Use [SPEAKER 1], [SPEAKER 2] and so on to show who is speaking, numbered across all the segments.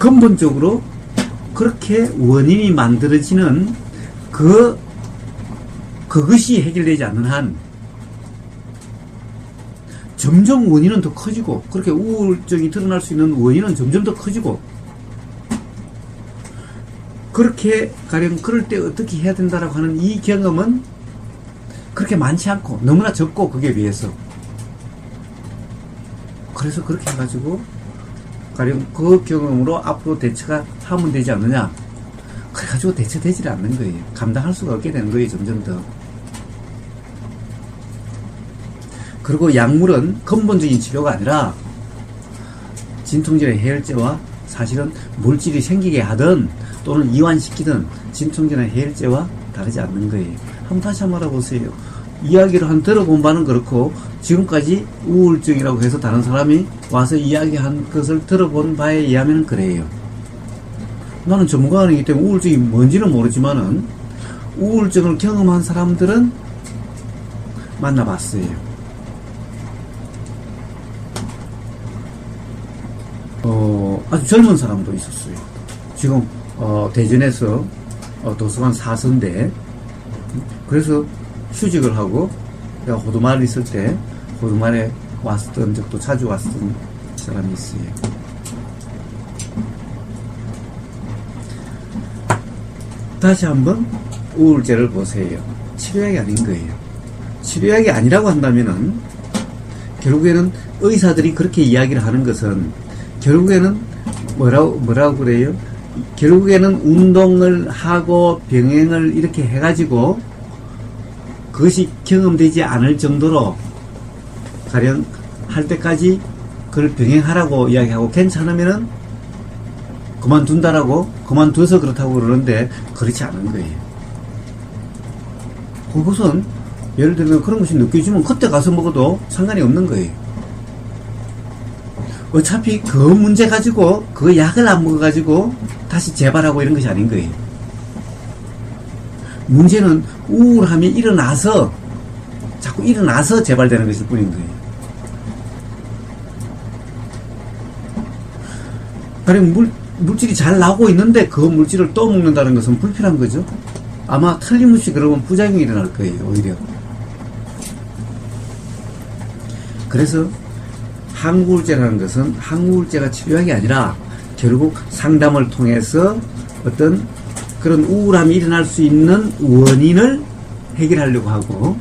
[SPEAKER 1] 근본적으로 그렇게 원인이 만들어지는 그것이 해결되지 않는 한 점점 원인은 더 커지고, 그렇게 우울증이 드러날 수 있는 원인은 점점 더 커지고, 그렇게 가령 그럴 때 어떻게 해야 된다라고 하는 이 경험은 그렇게 많지 않고 너무나 적고, 그게 비해서. 그래서 그렇게 해가지고 가령 그 경험으로 앞으로 대처가 하면 되지 않느냐, 그래가지고 대처되지 않는 거예요. 감당할 수가 없게 되는 거예요, 점점 더. 그리고 약물은 근본적인 치료가 아니라 진통제의 해열제와 사실은 물질이 생기게 하든 또는 이완시키든 진통제나 해열제와 다르지 않는 거예요. 한번 다시 한번 알아보세요. 이야기를 한 들어본 바는 그렇고, 지금까지 우울증이라고 해서 다른 사람이 와서 이야기한 것을 들어본 바에 의하면 그래요. 나는 전문가가 아니기 때문에 우울증이 뭔지는 모르지만은 우울증을 경험한 사람들은 만나봤어요. 아주 젊은 사람도 있었어요. 지금 대전에서 도서관 사서인데, 그래서 휴직을 하고 내가 호두마을에 있을 때 호두마을에 왔던 적도 자주 왔던 사람이 있어요. 다시 한번 우울제를 보세요. 치료약이 아닌 거예요. 치료약이 아니라고 한다면은 결국에는 의사들이 그렇게 이야기를 하는 것은, 결국에는 뭐라고 그래요? 결국에는 운동을 하고 병행을 이렇게 해가지고 그것이 경험되지 않을 정도로 가령 할 때까지 그걸 병행하라고 이야기하고, 괜찮으면은 그만둔다라고, 그만둬서 그렇다고 그러는데 그렇지 않은 거예요. 그것은 예를 들면 그런 것이 느껴지면 그때 가서 먹어도 상관이 없는 거예요. 어차피 그 문제 가지고 그 약을 안 먹어가지고 다시 재발하고 이런 것이 아닌 거예요. 문제는 우울함이 일어나서, 자꾸 일어나서 재발되는 것일 뿐인 거예요. 가령 물질이 잘 나오고 있는데 그 물질을 또 먹는다는 것은 불필요한 거죠. 아마 틀림없이 그러면 부작용이 일어날 거예요, 오히려. 그래서 항우울제라는 것은 항우울제가 치료약이 아니라 결국 상담을 통해서 어떤 그런 우울함이 일어날 수 있는 원인을 해결하려고 하고,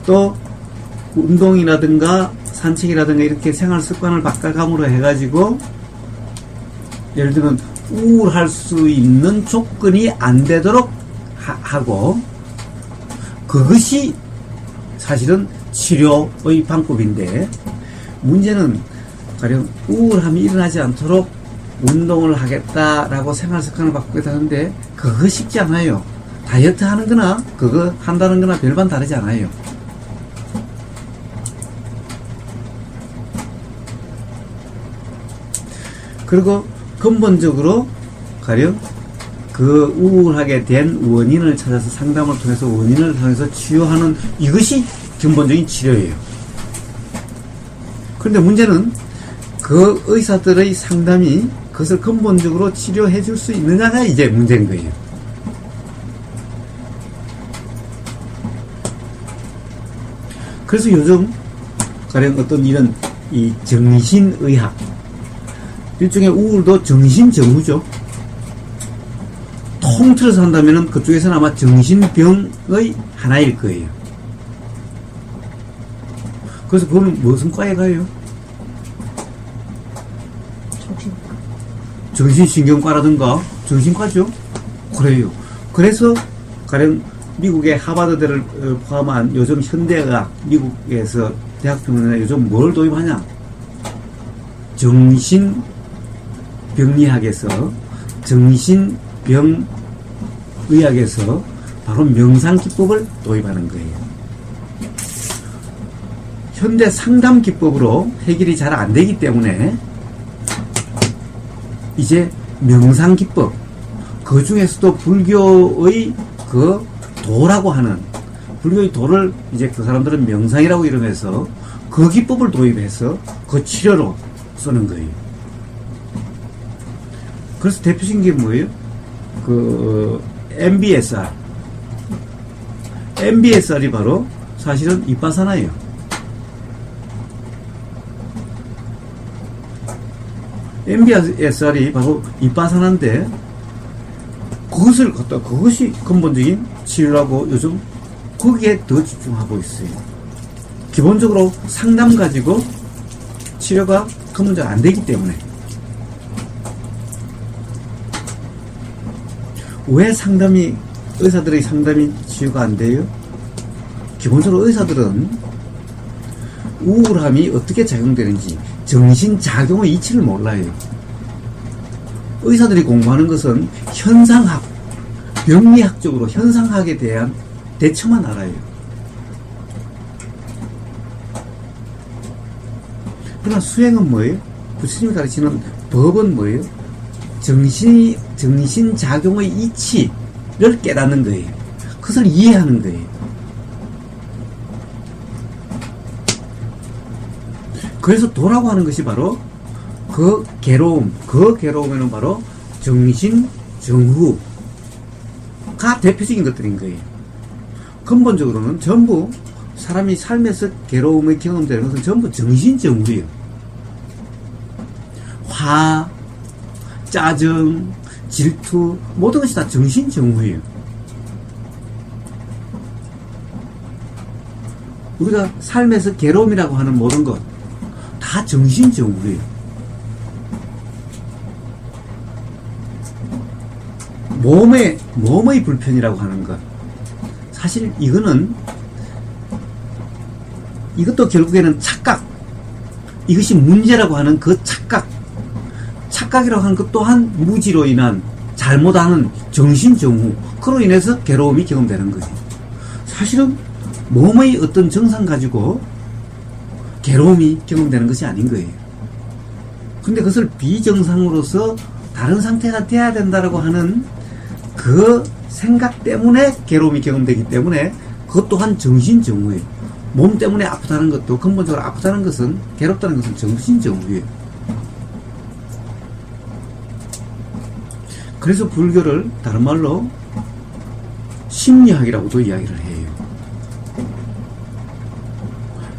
[SPEAKER 1] 또 운동이라든가 산책이라든가 이렇게 생활 습관을 바꿔감으로 해가지고 예를 들면 우울할 수 있는 조건이 안 되도록 하고, 그것이 사실은 치료의 방법인데, 문제는 가령 우울함이 일어나지 않도록 운동을 하겠다라고 생활 습관을 바꾸겠다는데 그거 쉽지 않아요. 다이어트 하는 거나 그거 한다는 거나 별반 다르지 않아요. 그리고 근본적으로 가령 그 우울하게 된 원인을 찾아서 상담을 통해서 원인을 통해서 치유하는, 이것이 근본적인 치료예요. 그런데 문제는 그 의사들의 상담이 그것을 근본적으로 치료해 줄 수 있느냐가 이제 문제인 거예요. 그래서 요즘 가령 어떤 이런 이 정신의학, 일종의 우울도 정신정후죠. 통틀어서 한다면은 그쪽에서는 아마 정신병의 하나일 거예요. 그래서 그거는 무슨 과에 가요? 정신신경과라든가 정신과죠. 그래요. 그래서 가령 미국의 하버드대를 포함한 요즘 현대의학, 미국에서 대학병원에 요즘 뭘 도입하냐? 정신병리학에서, 정신병의학에서 바로 명상기법을 도입하는 거예요. 현대 상담기법으로 해결이 잘 안 되기 때문에 이제 명상기법, 그 중에서도 불교의 그 도라고 하는, 불교의 도를 이제 그 사람들은 명상이라고 이름해서 그 기법을 도입해서 그 치료로 쓰는 거예요. 그래서 대표적인 게 뭐예요? 그 MBSR. MBSR이 바로 사실은 이빠사나예요. MBSR이 바로 이빠사나인데 그것을 갖다 그것이 근본적인 치료라고 요즘 거기에 더 집중하고 있어요. 기본적으로 상담 가지고 치료가 근본적으로 안 되기 때문에. 왜 의사들의 상담이 치유가 안 돼요? 기본적으로 의사들은 우울함이 어떻게 작용되는지 정신작용의 이치를 몰라요. 의사들이 공부하는 것은 현상학, 병리학적으로 현상학에 대한 대처만 알아요. 그러나 수행은 뭐예요? 부처님이 가르치는 법은 뭐예요? 정신작용의 이치를 깨닫는 거예요. 그것을 이해하는 거예요. 그래서 도라고 하는 것이 바로 그 괴로움에는 바로 정신정후가 대표적인 것들인 거예요. 근본적으로는 전부 사람이 삶에서 괴로움을 경험되는 것은 전부 정신정후예요. 화, 짜증, 질투, 모든 것이 다 정신정후예요. 우리가 삶에서 괴로움이라고 하는 모든 것 다 정신정후예요. 몸의 불편이라고 하는 것, 사실 이것도 결국에는 착각, 이것이 문제라고 하는 그 착각이라고 하는 것 또한 무지로 인한 잘못하는 정신정후, 그로 인해서 괴로움이 경험되는 거지. 사실은 몸의 어떤 증상 가지고 괴로움이 경험되는 것이 아닌 거예요. 근데 그것을 비정상으로서 다른 상태가 돼야 된다라고 하는 그 생각 때문에 괴로움이 경험되기 때문에 그것 또한 정신정후예요. 몸 때문에 아프다는 것도 근본적으로 아프다는 것은, 괴롭다는 것은 정신정후예요. 그래서 불교를 다른 말로 심리학이라고도 이야기를 해요.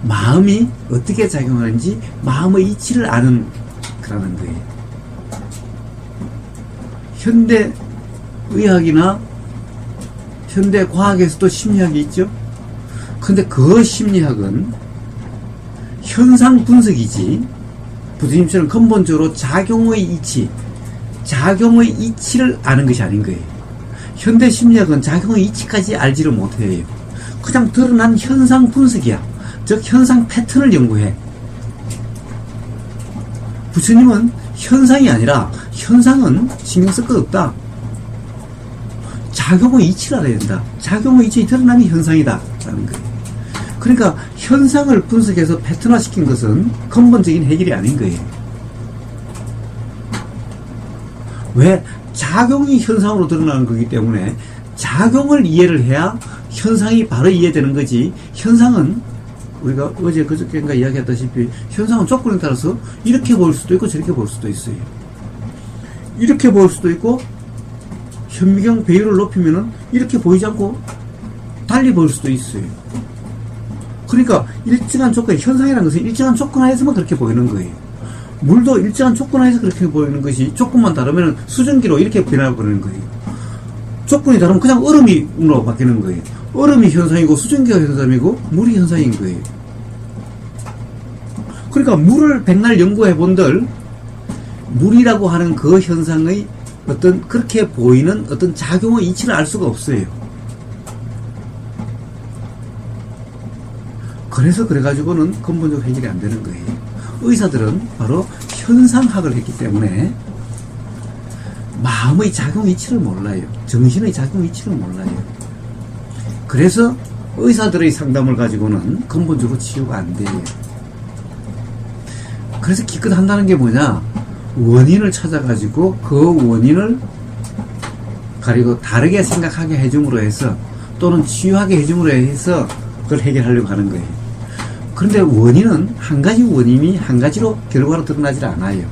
[SPEAKER 1] 마음이 어떻게 작용하는지 마음의 이치를 아는 거라는 거예요. 현대의학이나 현대과학에서도 심리학이 있죠. 근데 그 심리학은 현상 분석이지, 부처님처럼 근본적으로 작용의 이치를 아는 것이 아닌 거예요. 현대 심리학은 작용의 이치까지 알지를 못해요. 그냥 드러난 현상 분석이야. 즉 현상 패턴을 연구해. 부처님은 현상이 아니라, 현상은 신경 쓸 것 없다. 작용의 이치를 알아야 된다. 작용의 이치에 드러나는 현상이다 라는 거예요. 그러니까 현상을 분석해서 패턴화시킨 것은 근본적인 해결이 아닌 거예요. 왜? 작용이 현상으로 드러나는 거기 때문에 작용을 이해를 해야 현상이 바로 이해되는 거지. 현상은 우리가 어제 그저께인가 이야기했다시피 현상은 조건에 따라서 이렇게 보일 수도 있고 저렇게 보일 수도 있어요. 이렇게 보일 수도 있고 현미경 배율을 높이면은 이렇게 보이지 않고 달리 보일 수도 있어요. 그러니까 일정한 조건, 현상이라는 것은 일정한 조건 하에서만 그렇게 보이는 거예요. 물도 일정한 조건 하에서 그렇게 보이는 것이, 조건만 다르면 수증기로 이렇게 변해버리는 거예요. 조건이 다르면 그냥 얼음으로 바뀌는 거예요. 얼음이 현상이고 수증기가 현상이고 물이 현상인 거예요. 그러니까 물을 백날 연구해 본들 물이라고 하는 그 현상의 어떤 그렇게 보이는 어떤 작용의 이치를 알 수가 없어요. 그래서 그래가지고는 근본적으로 해결이 안 되는 거예요. 의사들은 바로 현상학을 했기 때문에 마음의 작용 이치를 몰라요. 정신의 작용 이치를 몰라요. 그래서 의사들의 상담을 가지고는 근본적으로 치유가 안 돼요. 그래서 기껏 한다는 게 뭐냐? 원인을 찾아가지고 그 원인을 가리고 다르게 생각하게 해줌으로 해서, 또는 치유하게 해줌으로 해서 그걸 해결하려고 하는 거예요. 그런데 원인은 한 가지 원인이 한 가지로 결과로 드러나질 않아요.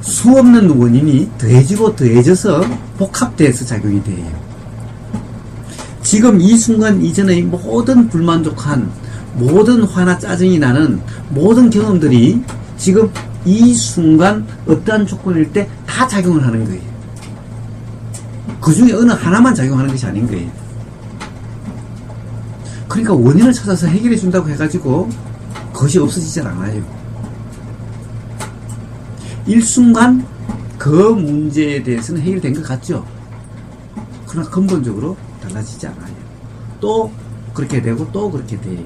[SPEAKER 1] 수 없는 원인이 더해지고 더해져서 복합돼서 작용이 돼요. 지금 이 순간 이전의 모든 불만족한, 모든 화나 짜증이 나는 모든 경험들이 지금 이 순간 어떠한 조건일 때 다 작용을 하는 거예요. 그 중에 어느 하나만 작용하는 것이 아닌 거예요. 그러니까 원인을 찾아서 해결해 준다고 해가지고 그것이 없어지질 않아요. 일순간 그 문제에 대해서는 해결된 것 같죠. 그러나 근본적으로 달라지지 않아요. 또 그렇게 되고 또 그렇게 돼요.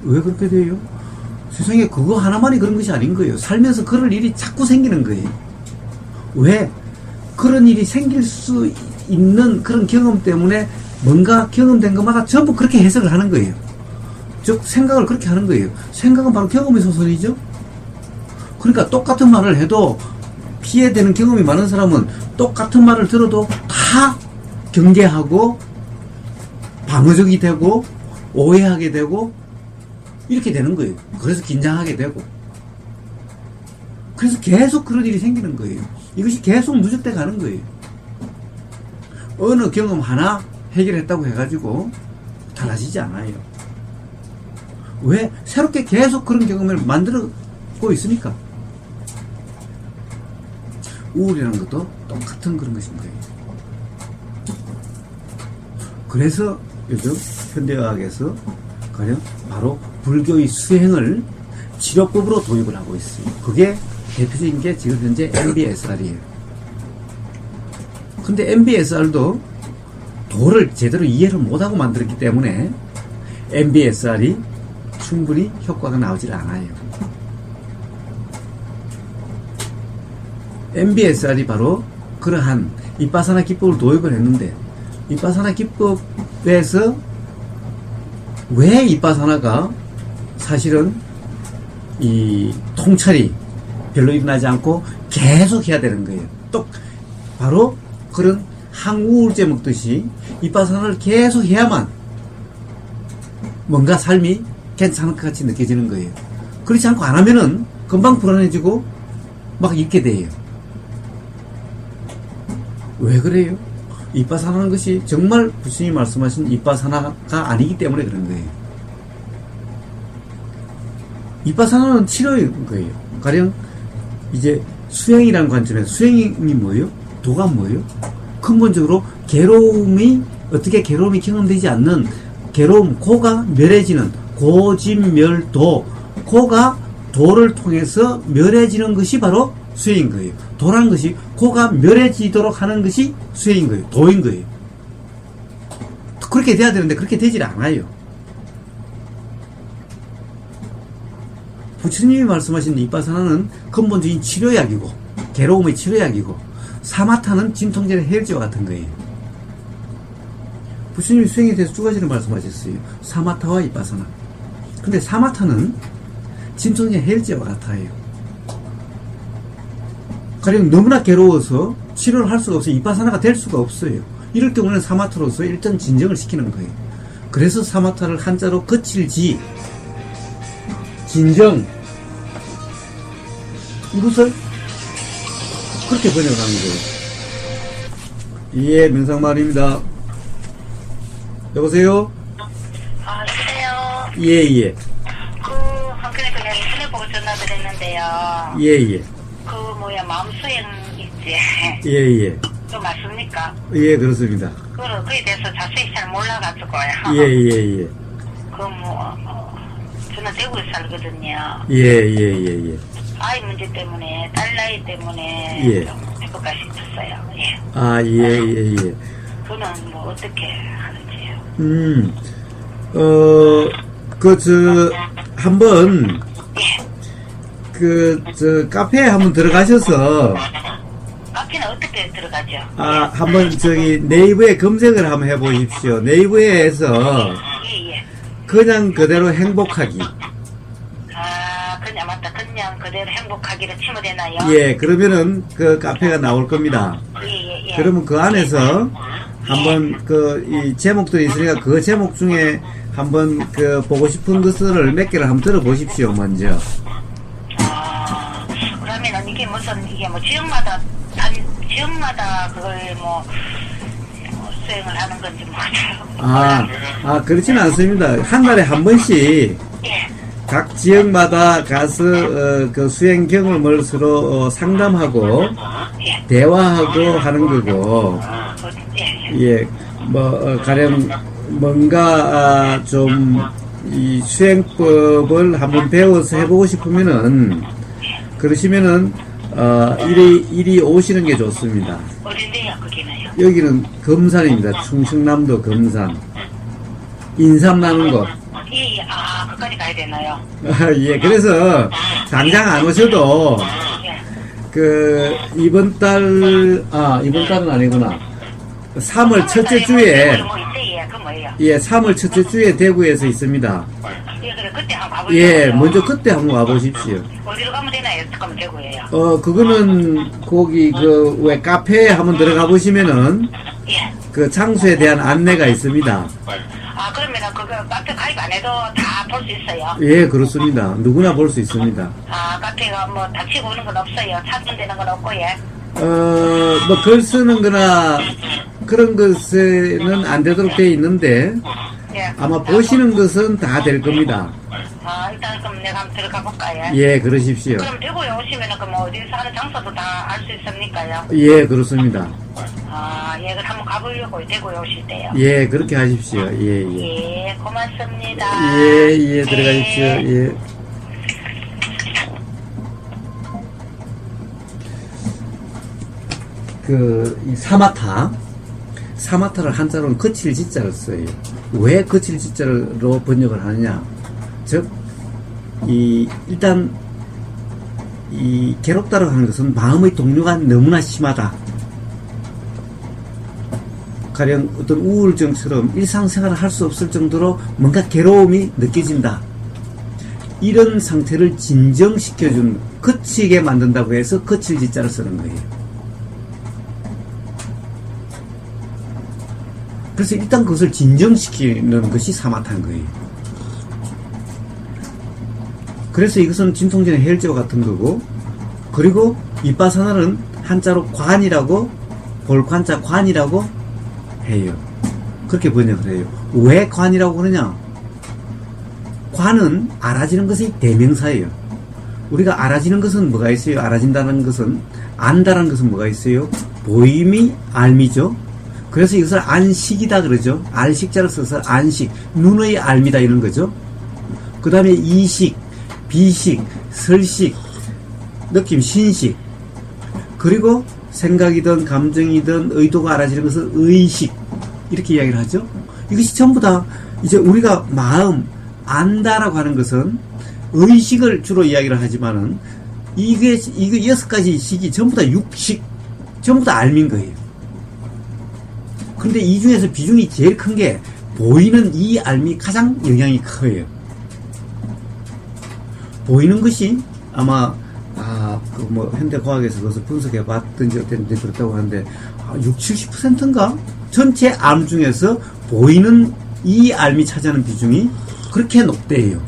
[SPEAKER 1] 왜 그렇게 돼요? 세상에 그거 하나만이 그런 것이 아닌 거예요. 살면서 그럴 일이 자꾸 생기는 거예요. 왜? 그런 일이 생길 수 있는 그런 경험 때문에 뭔가 경험된 것마다 전부 그렇게 해석을 하는 거예요. 즉 생각을 그렇게 하는 거예요. 생각은 바로 경험의 소설이죠. 그러니까 똑같은 말을 해도 피해되는 경험이 많은 사람은 똑같은 말을 들어도 다 경계하고 방어적이 되고 오해하게 되고 이렇게 되는 거예요. 그래서 긴장하게 되고 그래서 계속 그런 일이 생기는 거예요. 이것이 계속 누적돼 가는 거예요. 어느 경험 하나 해결했다고 해가지고 달라지지 않아요. 왜? 새롭게 계속 그런 경험을 만들고 있으니까. 우울이라는 것도 똑같은 그런 것인 거예요. 그래서 요즘 현대의학에서 가령 바로 불교의 수행을 치료법으로 도입을 하고 있어요. 그게 대표적인 게 지금 현재 MBSR이에요. 근데 MBSR도 도를 제대로 이해를 못하고 만들었기 때문에 MBSR이 충분히 효과가 나오질 않아요. MBSR이 바로 그러한 이빠사나 기법을 도입을 했는데 이빠사나 기법에서 왜 이빠사나가 사실은 이 통찰이 별로 일어나지 않고 계속 해야 되는 거예요. 또 바로 그런 항우울제 먹듯이 이빠사나를 계속 해야만 뭔가 삶이 괜찮을 것 같이 느껴지는 거예요. 그렇지 않고 안 하면은 금방 불안해지고 막 이렇게 돼요. 왜 그래요? 이빠사나는 것이 정말 부처님이 말씀하신 이빠사나가 아니기 때문에 그런 거예요. 이빠사나는 치료인 거예요. 가령 이제 수행이라는 관점에서 수행이 뭐예요? 도가 뭐예요? 근본적으로 괴로움이 어떻게 괴로움이 경험되지 않는 괴로움, 고가 멸해지는 고진멸도, 고가 도를 통해서 멸해지는 것이 바로 수행인 거예요. 도라는 것이 고가 멸해지도록 하는 것이 수행인 거예요. 도인 거예요. 그렇게 돼야 되는데 그렇게 되질 않아요. 부처님이 말씀하신 이빠사나는 근본적인 치료약이고 괴로움의 치료약이고 사마타는 진통제의 해열제와 같은 거예요. 부처님이 수행에 대해서 두 가지를 말씀하셨어요. 사마타와 이빠사나. 근데 사마타는 진통제 해열제와 같아요. 가령 너무나 괴로워서 치료를 할 수가 없어요. 이빠사나가 될 수가 없어요. 이럴 경우는 사마타로서 일단 진정을 시키는 거예요. 그래서 사마타를 한자로 거칠지 진정 이것을 그렇게 번역하는 거예요. 예, 명상마을입니다. 여보세요?
[SPEAKER 2] 여보세요?
[SPEAKER 1] 예.
[SPEAKER 2] 한편에 그냥 인터넷 보고 전화드렸는데요.
[SPEAKER 1] 예.
[SPEAKER 2] 마음수행 있지?
[SPEAKER 1] 예.
[SPEAKER 2] 그거 맞습니까?
[SPEAKER 1] 예, 그렇습니다.
[SPEAKER 2] 그에 대해서 자세히 잘 몰라가지고요.
[SPEAKER 1] 예.
[SPEAKER 2] 저는 대구에 살거든요.
[SPEAKER 1] 예.
[SPEAKER 2] 아이 문제 때문에, 딸 나이 때문에 좀 해볼까 싶었어요. 예.
[SPEAKER 1] 예.
[SPEAKER 2] 그는 어떻게 하는지요?
[SPEAKER 1] 한번, 카페에 한번 들어가셔서,
[SPEAKER 2] 카페는 어떻게 들어가죠?
[SPEAKER 1] 한번 네이버에 검색을 한번 해보십시오. 네이버에서,
[SPEAKER 2] 예.
[SPEAKER 1] 그냥 그대로 행복하기.
[SPEAKER 2] 그냥 그대로 행복하기를 치면 되나요?
[SPEAKER 1] 예, 그러면은 그 카페가 나올 겁니다.
[SPEAKER 2] 예.
[SPEAKER 1] 그러면 그 안에서 한번 이 제목들이 있으니까 그 제목 중에 한번 보고 싶은 것을 몇 개를 한번 들어보십시오, 먼저.
[SPEAKER 2] 그러면 하면은 이게 무슨 이게 뭐 지역마다 그걸 뭐 수행을 하는 건지 모르죠.
[SPEAKER 1] 그렇지는 않습니다. 한 달에 한 번씩
[SPEAKER 2] 예.
[SPEAKER 1] 각 지역마다 가서 그 수행 경험을 서로 상담하고
[SPEAKER 2] 예.
[SPEAKER 1] 대화하고 하는 거고, 예, 가령 뭔가 좀 이 수행법을 한번 배워서 해보고 싶으면은 그러시면은 이리 오시는 게 좋습니다.
[SPEAKER 2] 어딘데요, 거기는요?
[SPEAKER 1] 여기는 금산입니다. 충청남도 금산. 인삼 나는 곳.
[SPEAKER 2] 예, 거기까지 가야 되나요?
[SPEAKER 1] 예, 그래서 당장 안 오셔도
[SPEAKER 2] 예.
[SPEAKER 1] 이번 달은 아니구나. 3월 첫째 주에,
[SPEAKER 2] 뭐 있어요? 그 뭐예요?
[SPEAKER 1] 예, 3월 첫째 주에 대구에서 있습니다.
[SPEAKER 2] 예, 그래, 그때 한번 가보세요.
[SPEAKER 1] 예, 먼저 그때 한번 와보십시오.
[SPEAKER 2] 어디로 가면 되나요? 가면 되고예요.
[SPEAKER 1] 그거는 거기 왜 카페에 한번 들어가 보시면은
[SPEAKER 2] 예.
[SPEAKER 1] 그 장소에 대한 안내가 있습니다.
[SPEAKER 2] 그러면은 그거 카페 가입 안 해도 다 볼 수 있어요?
[SPEAKER 1] 예, 그렇습니다. 누구나 볼 수 있습니다.
[SPEAKER 2] 카페가 뭐 닥치고 오는 건 없어요? 찾는되는 건 없고, 예?
[SPEAKER 1] 글 쓰는 거나 그런 것에는 안 되도록 되어 있는데,
[SPEAKER 2] 예.
[SPEAKER 1] 아마 보시는 것은 다 될 겁니다.
[SPEAKER 2] 일단 그럼 내가 한번 들어가 볼까요?
[SPEAKER 1] 예, 그러십시오.
[SPEAKER 2] 그럼 대구에 오시면은 그 뭐 어디서 하는 장소도 다 알 수 있습니까요?
[SPEAKER 1] 예, 그렇습니다.
[SPEAKER 2] 예, 그럼 한번 가보려고 대구에 오실 때요.
[SPEAKER 1] 예, 그렇게 하십시오. 예.
[SPEAKER 2] 예, 고맙습니다.
[SPEAKER 1] 예, 들어가십시오. 예. 이 사마타를 한자로는 거칠 지자를 써요. 왜 거칠 지자로 번역을 하느냐? 즉, 일단, 괴롭다라고 하는 것은 마음의 동요가 너무나 심하다. 가령 어떤 우울증처럼 일상생활을 할 수 없을 정도로 뭔가 괴로움이 느껴진다. 이런 상태를 진정시켜준, 거치게 만든다고 해서 거칠 지자를 쓰는 거예요. 그래서 일단 그것을 진정시키는 것이 사마타인 거예요. 그래서 이것은 진통제나 해열제와 같은 거고, 그리고 이빠사나는 한자로 관이라고, 볼관자 관이라고 해요. 그렇게 번역을 해요. 왜 관이라고 그러냐? 관은 알아지는 것의 대명사예요. 우리가 알아지는 것은 뭐가 있어요? 알아진다는 것은, 안다는 것은 뭐가 있어요? 보임이 알미죠. 그래서 이것을 안식이다 그러죠. 알식자를 써서 안식, 눈의 알미다 이런 거죠. 그 다음에 이식, 비식, 설식, 느낌, 신식, 그리고 생각이든 감정이든 의도가 알아지는 것을 의식, 이렇게 이야기를 하죠. 이것이 전부 다 이제 우리가 마음, 안다라고 하는 것은 의식을 주로 이야기를 하지만은 이게 6가지 식이 전부 다 육식, 전부 다 알민 거예요. 그런데 이 중에서 비중이 제일 큰 게 보이는 이 알미 가장 영향이 커요. 보이는 것이 아마 현대과학에서 그것을 분석해 봤든지 어땠는지 그렇다고 하는데 60-70%인가? 전체 암 중에서 보이는 이 알미 차지하는 비중이 그렇게 높대요.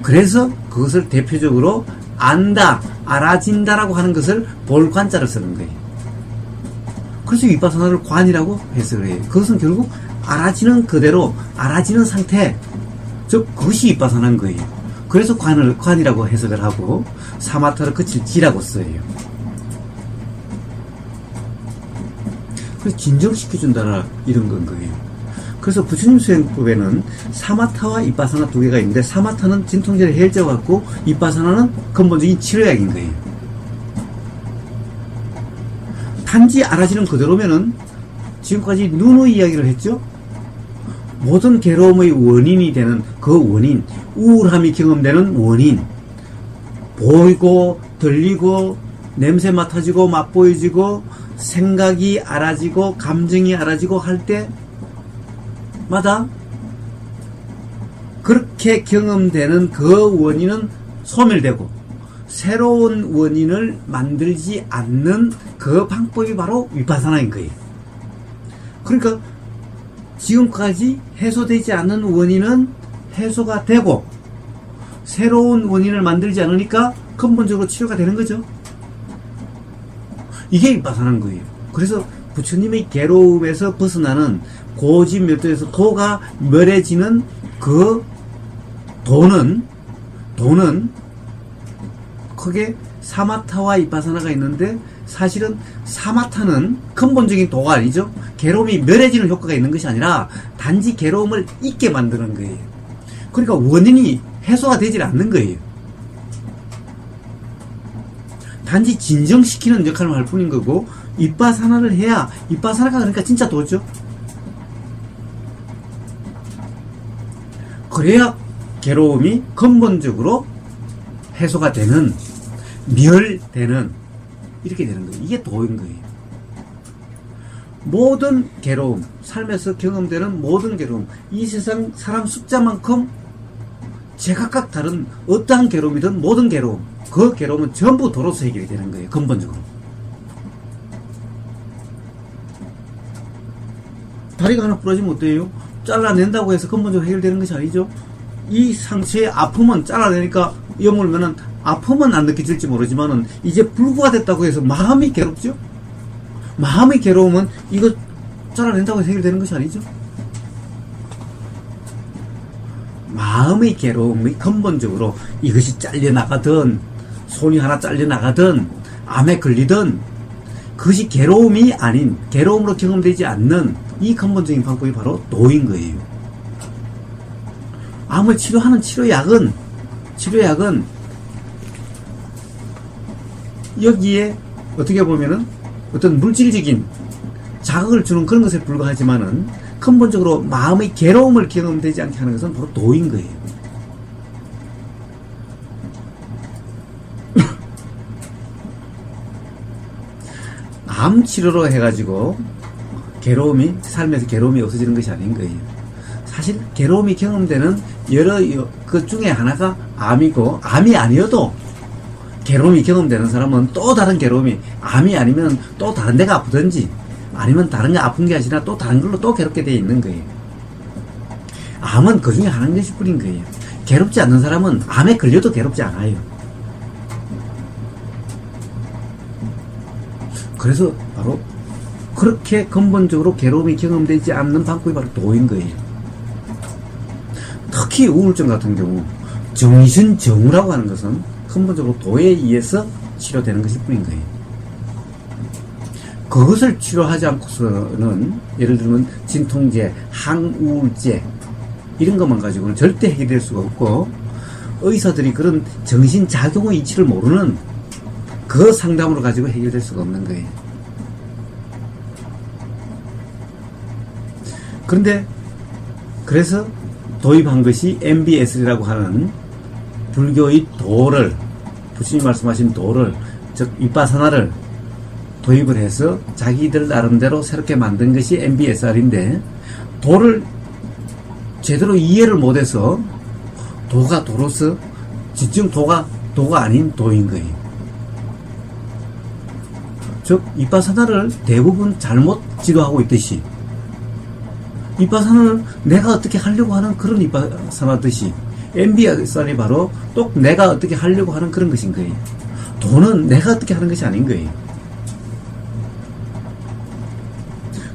[SPEAKER 1] 그래서 그것을 대표적으로 안다, 알아진다라고 하는 것을 볼관자를 쓰는 거예요. 그래서 위파사나를 관이라고 해석을 해요. 그것은 결국 알아지는 그대로, 알아지는 상태, 즉 그것이 위파사나인 거예요. 그래서 관이라고 해석을 하고 사마타를 거칠 지라고 써요. 그래서 진정시켜준다라 이런 건 거예요. 그래서 부처님 수행법에는 사마타와 이빠사나 두 개가 있는데, 사마타는 진통제를 해결제와 같고 이빠사나는 근본적인 치료약인 거예요. 단지 알아지는 그대로면은 지금까지 눈의 이야기를 했죠. 모든 괴로움의 원인이 되는 그 원인, 우울함이 경험되는 원인, 보이고 들리고 냄새 맡아지고 맛보여지고 생각이 알아지고 감정이 알아지고 할 때마다 그렇게 경험되는 그 원인은 소멸되고 새로운 원인을 만들지 않는 그 방법이 바로 위파사나인 거예요. 그러니까 지금까지 해소되지 않는 원인은 해소가 되고 새로운 원인을 만들지 않으니까 근본적으로 치료가 되는 거죠. 이게 이빠산한 거예요. 그래서 부처님의 괴로움에서 벗어나는 고집멸도에서 도가 멸해지는 그 도는 크게 사마타와 이빠사나가 있는데, 사실은 사마타는 근본적인 도가 아니죠. 괴로움이 멸해지는 효과가 있는 것이 아니라 단지 괴로움을 잊게 만드는 거예요. 그러니까 원인이 해소가 되질 않는 거예요. 단지 진정시키는 역할을 할 뿐인 거고, 이빠사나를 해야, 이빠사나가 그러니까 진짜 도죠. 그래야 괴로움이 근본적으로 해소가 되는, 멸되는, 이렇게 되는 거예요. 이게 도인 거예요. 모든 괴로움, 삶에서 경험되는 모든 괴로움, 이 세상 사람 숫자만큼 제각각 다른 어떠한 괴로움이든 모든 괴로움, 그 괴로움은 전부 도로서 해결이 되는 거예요. 근본적으로. 다리가 하나 부러지면 어때요? 잘라낸다고 해서 근본적으로 해결되는 것이 아니죠. 이 상처의 아픔은 잘라내니까 여물면은 아픔은 안 느껴질지 모르지만은 이제 불구가 됐다고 해서 마음이 괴롭죠? 마음의 괴로움은 이거 잘라낸다고 해서 해결되는 것이 아니죠. 마음의 괴로움이 근본적으로 이것이 잘려나가든 손이 하나 잘려나가든 암에 걸리든 그것이 괴로움이 아닌, 괴로움으로 경험되지 않는 이 근본적인 방법이 바로 도인 거예요. 암을 치료하는 치료약은 여기에 어떻게 보면은 어떤 물질적인 자극을 주는 그런 것에 불과하지만은 근본적으로 마음의 괴로움을 경험되지 않게 하는 것은 바로 도인 거예요. 암 치료로 해가지고 괴로움이, 삶에서 괴로움이 없어지는 것이 아닌 거예요. 사실 괴로움이 경험되는 여러 그 중에 하나가 암이고, 암이 아니어도 괴로움이 경험되는 사람은 또 다른 괴로움이, 암이 아니면 또 다른 데가 아프든지 아니면 다른 게 아픈 게 아니라 또 다른 걸로 또 괴롭게 되어 있는 거예요. 암은 그 중에 하나인 것일 뿐인 거예요. 괴롭지 않는 사람은 암에 걸려도 괴롭지 않아요. 그래서 바로 그렇게 근본적으로 괴로움이 경험되지 않는 방법이 바로 도인 거예요. 특히 우울증 같은 경우 정신정우라고 하는 것은 근본적으로 도에 의해서 치료되는 것일 뿐인 거예요. 그것을 치료하지 않고서는 예를 들면 진통제, 항우울제 이런 것만 가지고는 절대 해결될 수가 없고, 의사들이 그런 정신작용의 이치를 모르는 그 상담으로 가지고 해결될 수가 없는 거예요. 그런데 그래서 도입한 것이 MBS라고 하는 불교의 도를, 부처님이 말씀하신 도를, 즉 윗바사나를 도입을 해서 자기들 나름대로 새롭게 만든 것이 MBSR인데, 도를 제대로 이해를 못해서 도가 도로서 진정 도가 아닌 도인 거예요. 즉 윗바사나를 대부분 잘못 지도하고 있듯이, 윗바사나를 내가 어떻게 하려고 하는 그런 윗바사나듯이 MBSR이 바로 또 내가 어떻게 하려고 하는 그런 것인 거예요. 도는 내가 어떻게 하는 것이 아닌 거예요.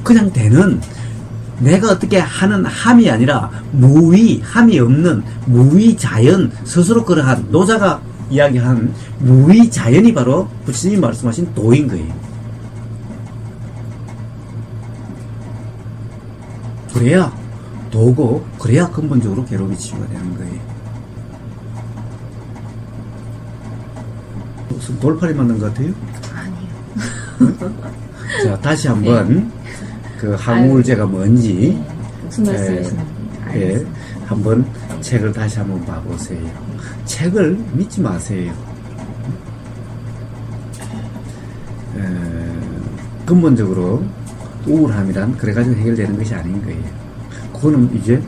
[SPEAKER 1] 그냥 대는 내가 어떻게 하는 함이 아니라 무위, 함이 없는 무위자연, 스스로 그러한 노자가 이야기한 무위자연이 바로 부처님이 말씀하신 도인 거예요. 그래야 도고, 그래야 근본적으로 괴로움이 치유가 되는 거예요. 무슨 돌팔이 맞는 것 같아요?
[SPEAKER 3] 아니요.
[SPEAKER 1] 자, 다시 한번 그 항우울제가 뭔지,
[SPEAKER 3] 무슨 말씀이신지
[SPEAKER 1] 예, 한번 책을 다시 한번 봐보세요. 책을 믿지 마세요. 근본적으로 우울함이란 그래가지고 해결되는 것이 아닌 거예요. 그거는 이제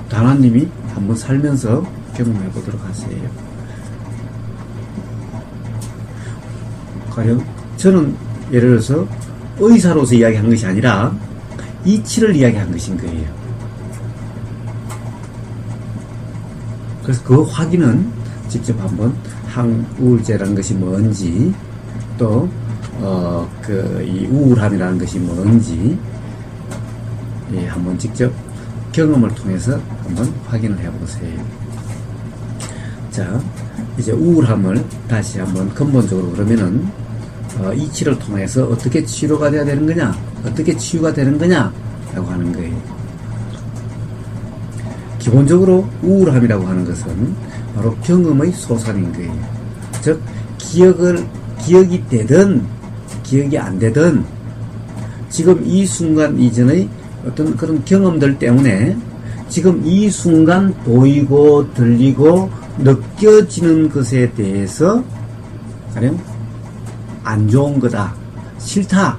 [SPEAKER 1] 다나님이 한번 살면서 경험해 보도록 하세요. 가령 저는 예를 들어서 의사로서 이야기한 것이 아니라 이치를 이야기한 것인 거예요. 그래서 그 확인은 직접 한번 항우울제라는 것이 뭔지, 또 이 우울함이라는 것이 뭔지, 예, 한번 직접 경험을 통해서 한번 확인을 해보세요. 자, 이제 우울함을 다시 한번 근본적으로 그러면은, 이치를 통해서 어떻게 치료가 돼야 되는 거냐, 어떻게 치유가 되는 거냐, 라고 하는 거예요. 기본적으로 우울함이라고 하는 것은 바로 경험의 소산인 거예요. 즉, 기억이 되든, 기억이 안 되든, 지금 이 순간 이전의 어떤 그런 경험들 때문에 지금 이 순간 보이고 들리고 느껴지는 것에 대해서 가령 안 좋은 거다, 싫다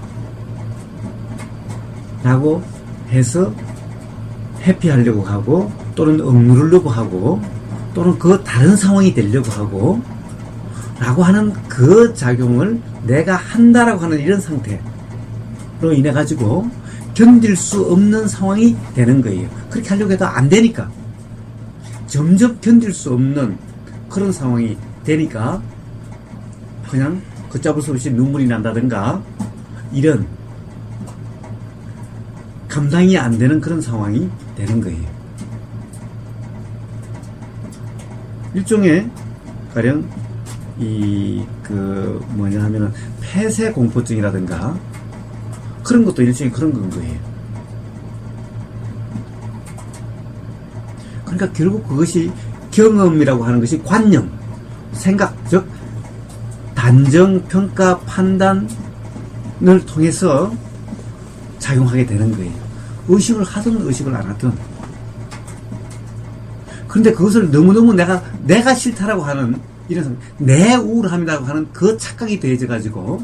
[SPEAKER 1] 라고 해서 회피하려고 하고, 또는 억누르려고 하고, 또는 그 다른 상황이 되려고 하고 라고 하는 그 작용을 내가 한다라고 하는 이런 상태로 인해 가지고 견딜 수 없는 상황이 되는 거예요. 그렇게 하려고 해도 안 되니까, 점점 견딜 수 없는 그런 상황이 되니까 그냥 걷잡을 수 없이 눈물이 난다든가 이런 감당이 안 되는 그런 상황이 되는 거예요. 일종의 가령 뭐냐 하면은 폐쇄 공포증이라든가 그런 것도 일종의 그런 건 거예요. 그러니까 결국 그것이 경험이라고 하는 것이 관념, 생각, 즉 단정, 평가, 판단을 통해서 작용하게 되는 거예요. 의식을 하든 의식을 안 하든. 그런데 그것을 너무너무 내가 싫다라고 하는 이런 내 우울함이라고 하는 그 착각이 더해져 가지고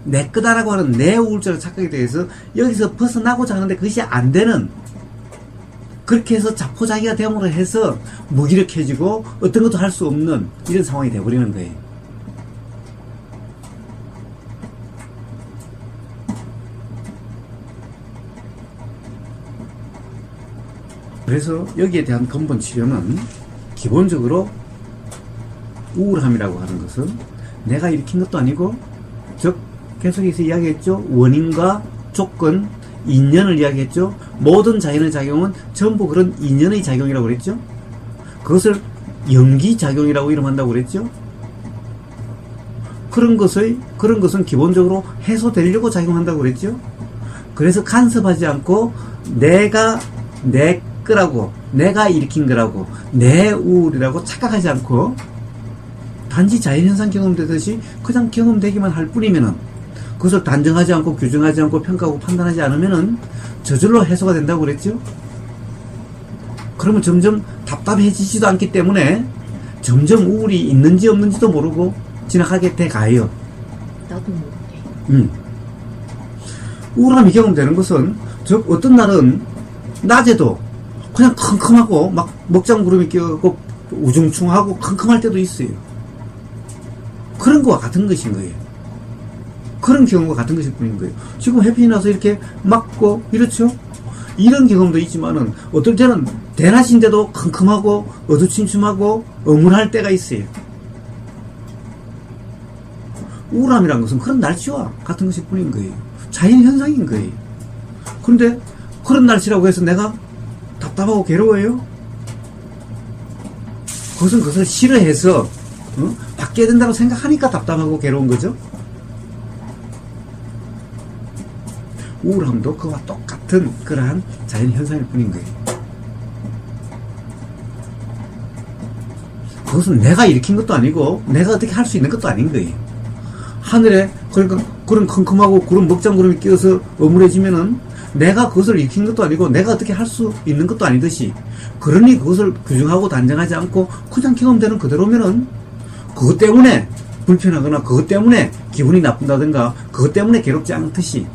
[SPEAKER 1] 내 거다라고 하는 내 우울증의 착각에 대해서 여기서 벗어나고자 하는데 그것이 안 되는, 그렇게 해서 자포자기가 되므로 해서 무기력해지고 어떤 것도 할 수 없는 이런 상황이 되어버리는 거예요. 그래서 여기에 대한 근본 치료는 기본적으로 우울함이라고 하는 것은 내가 일으킨 것도 아니고, 즉 계속해서 이야기했죠. 원인과 조건, 인연을 이야기했죠. 모든 자연의 작용은 전부 그런 인연의 작용이라고 그랬죠. 그것을 연기작용이라고 이름한다고 그랬죠. 그런 것은 기본적으로 해소되려고 작용한다고 그랬죠. 그래서 간섭하지 않고 내가 내 거라고, 내가 일으킨 거라고, 내 우울이라고 착각하지 않고 단지 자연현상 경험되듯이 그냥 경험되기만 할 뿐이면은, 그것을 단정하지 않고 규정하지 않고 평가하고 판단하지 않으면은 저절로 해소가 된다고 그랬죠. 그러면 점점 답답해지지도 않기 때문에 점점 우울이 있는지 없는지도 모르고 지나가게 돼 가요.
[SPEAKER 3] 나도 모르게.
[SPEAKER 1] 우울함이 경험되는 것은, 즉 어떤 날은 낮에도 그냥 컴컴하고 막 먹장구름이 끼고 우중충하고 컴컴할 때도 있어요. 그런 거와 같은 것인 거예요. 그런 경우가 같은 것일 뿐인 거예요. 지금 햇빛이 나서 이렇게 맞고 이렇죠. 이런 경험도 있지만은 어떨 때는 대낮인데도 컴컴하고 어두침침하고 어물할 때가 있어요. 우울함이란 것은 그런 날씨와 같은 것일 뿐인 거예요. 자연현상인 거예요. 그런데 그런 날씨라고 해서 내가 답답하고 괴로워요? 그것은 그것을 싫어해서 바뀌어야 된다고 생각하니까 답답하고 괴로운 거죠. 우울함도 그와 똑같은 그러한 자연현상일 뿐인 거예요. 그것은 내가 일으킨 것도 아니고 내가 어떻게 할 수 있는 것도 아닌 거예요. 하늘에 그런 컴컴하고 구름 먹장구름이 끼어서 어물해지면은 내가 그것을 일으킨 것도 아니고 내가 어떻게 할 수 있는 것도 아니듯이, 그러니 그것을 규정하고 단정하지 않고 그냥 경험되는 그대로면은 그것 때문에 불편하거나 그것 때문에 기분이 나쁜다든가 그것 때문에 괴롭지 않듯이,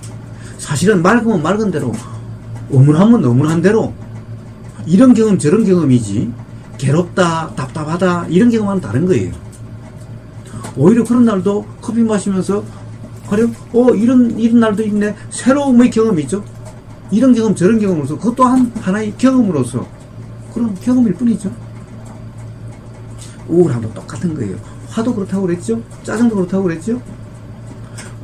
[SPEAKER 1] 사실은 맑으면 맑은 대로, 어물하면 어물한 대로 이런 경험 저런 경험이지, 괴롭다 답답하다 이런 경험은 다른 거예요. 오히려 그런 날도 커피 마시면서 가령 이런 날도 있네, 새로움의 경험이죠. 이런 경험 저런 경험으로서, 그것 또한 하나의 경험으로서 그런 경험일 뿐이죠. 우울함도 똑같은 거예요. 화도 그렇다고 그랬죠. 짜증도 그렇다고 그랬죠.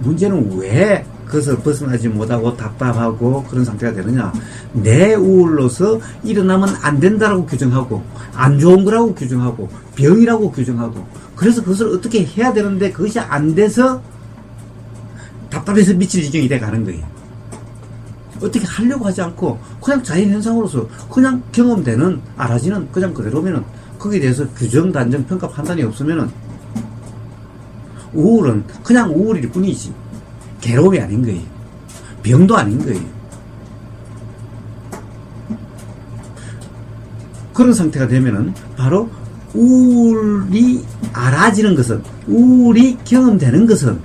[SPEAKER 1] 문제는 왜 그것을 벗어나지 못하고 답답하고 그런 상태가 되느냐. 내 우울로서 일어나면 안 된다라고 규정하고, 안 좋은 거라고 규정하고, 병이라고 규정하고, 그래서 그것을 어떻게 해야 되는데 그것이 안 돼서 답답해서 미칠 지경이 돼 가는 거예요. 어떻게 하려고 하지 않고 그냥 자연현상으로서 그냥 경험되는, 알아지는 그냥 그대로면은, 거기에 대해서 규정, 단정, 평가, 판단이 없으면은 우울은 그냥 우울일 뿐이지 괴로움이 아닌 거예요. 병도 아닌 거예요. 그런 상태가 되면은 바로 우울이 알아지는 것은, 우울이 경험되는 것은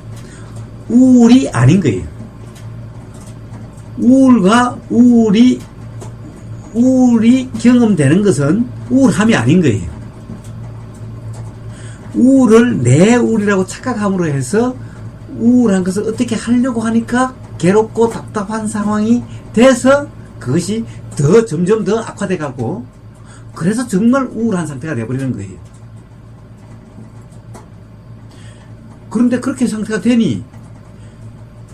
[SPEAKER 1] 우울이 아닌 거예요. 우울과 우울이 경험되는 것은 우울함이 아닌 거예요. 우울을 내 우울이라고 착각함으로 해서 우울한 것을 어떻게 하려고 하니까 괴롭고 답답한 상황이 돼서 그것이 점점 더 악화돼 가고, 그래서 정말 우울한 상태가 돼버리는 거예요. 그런데 그렇게 상태가 되니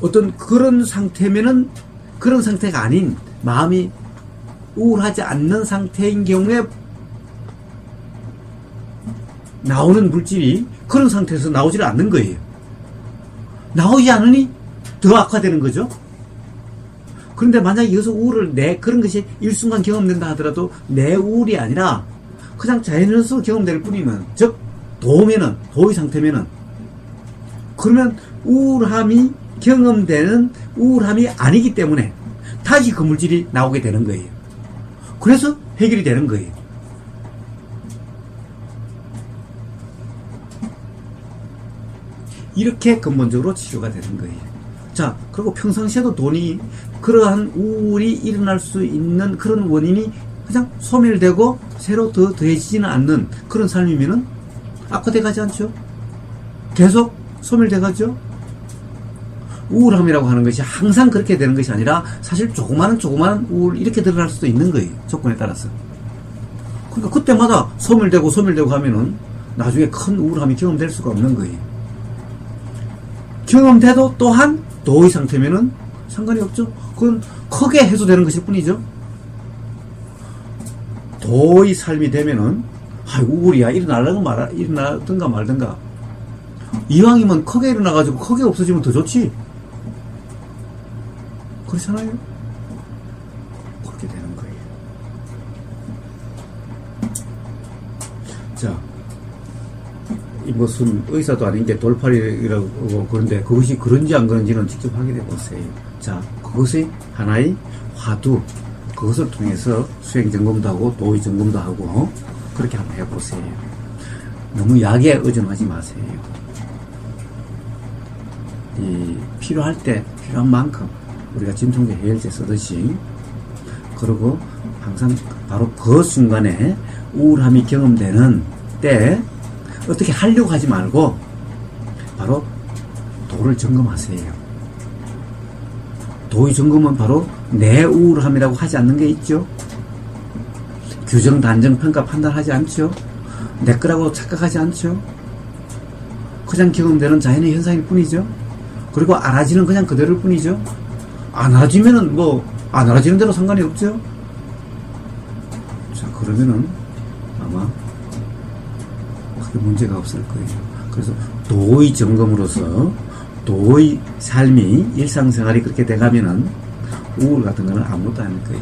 [SPEAKER 1] 어떤 그런 상태면은, 그런 상태가 아닌 마음이 우울하지 않는 상태인 경우에 나오는 물질이 그런 상태에서 나오지를 않는 거예요. 나오지 않으니 더 악화되는 거죠. 그런데 만약에 이것을 우울을 그런 것이 일순간 경험된다 하더라도 내 우울이 아니라 그냥 자연스러워 경험될 뿐이면, 즉 도의 상태면은, 그러면 우울함이 경험되는 우울함이 아니기 때문에 다시 그 물질이 나오게 되는 거예요. 그래서 해결이 되는 거예요. 이렇게 근본적으로 치료가 되는 거예요. 자, 그리고 평상시에도 돈이, 그러한 우울이 일어날 수 있는 그런 원인이 그냥 소멸되고 새로 더 더해지지는 않는 그런 삶이면은 악화돼 가지 않죠? 계속 소멸돼 가죠? 우울함이라고 하는 것이 항상 그렇게 되는 것이 아니라 사실 조그마한 우울 이렇게 드러날 수도 있는 거예요. 조건에 따라서. 그러니까 그때마다 소멸되고 하면은 나중에 큰 우울함이 경험될 수가 없는 거예요. 경험돼도 또한 도의 상태면은 상관이 없죠. 그건 크게 해소되는 것일 뿐이죠. 도의 삶이 되면은 우울이야 일어나든가 말든가. 이왕이면 크게 일어나가지고 크게 없어지면 더 좋지. 그렇잖아요. 그렇게 되는 거예요. 자, 이 무슨 의사도 아닌 게 돌팔이라고 그런데 그것이 그런지 안 그런지는 직접 확인해 보세요. 자, 그것이 하나의 화두, 그것을 통해서 수행 점검도 하고 도의 점검도 하고 그렇게 한번 해보세요. 너무 약에 의존하지 마세요. 필요할 때 필요한 만큼 우리가 진통제 해열제 쓰듯이, 그리고 항상 바로 그 순간에 우울함이 경험되는 때 어떻게 하려고 하지 말고 바로 도를 점검하세요. 도의 점검은 바로 내 우울함이라고 하지 않는 게 있죠. 규정, 단정, 평가, 판단하지 않죠. 내 거라고 착각하지 않죠. 그냥 경험되는 자연의 현상일 뿐이죠. 그리고 알아지는 그냥 그대로일 뿐이죠. 안 알아지면은 안 알아지는 대로 상관이 없죠. 자, 그러면은 아마 크게 문제가 없을 거예요. 그래서 도의 점검으로서 도의 삶이, 일상생활이 그렇게 돼가면은 우울 같은 거는 아무것도 아닐 거예요.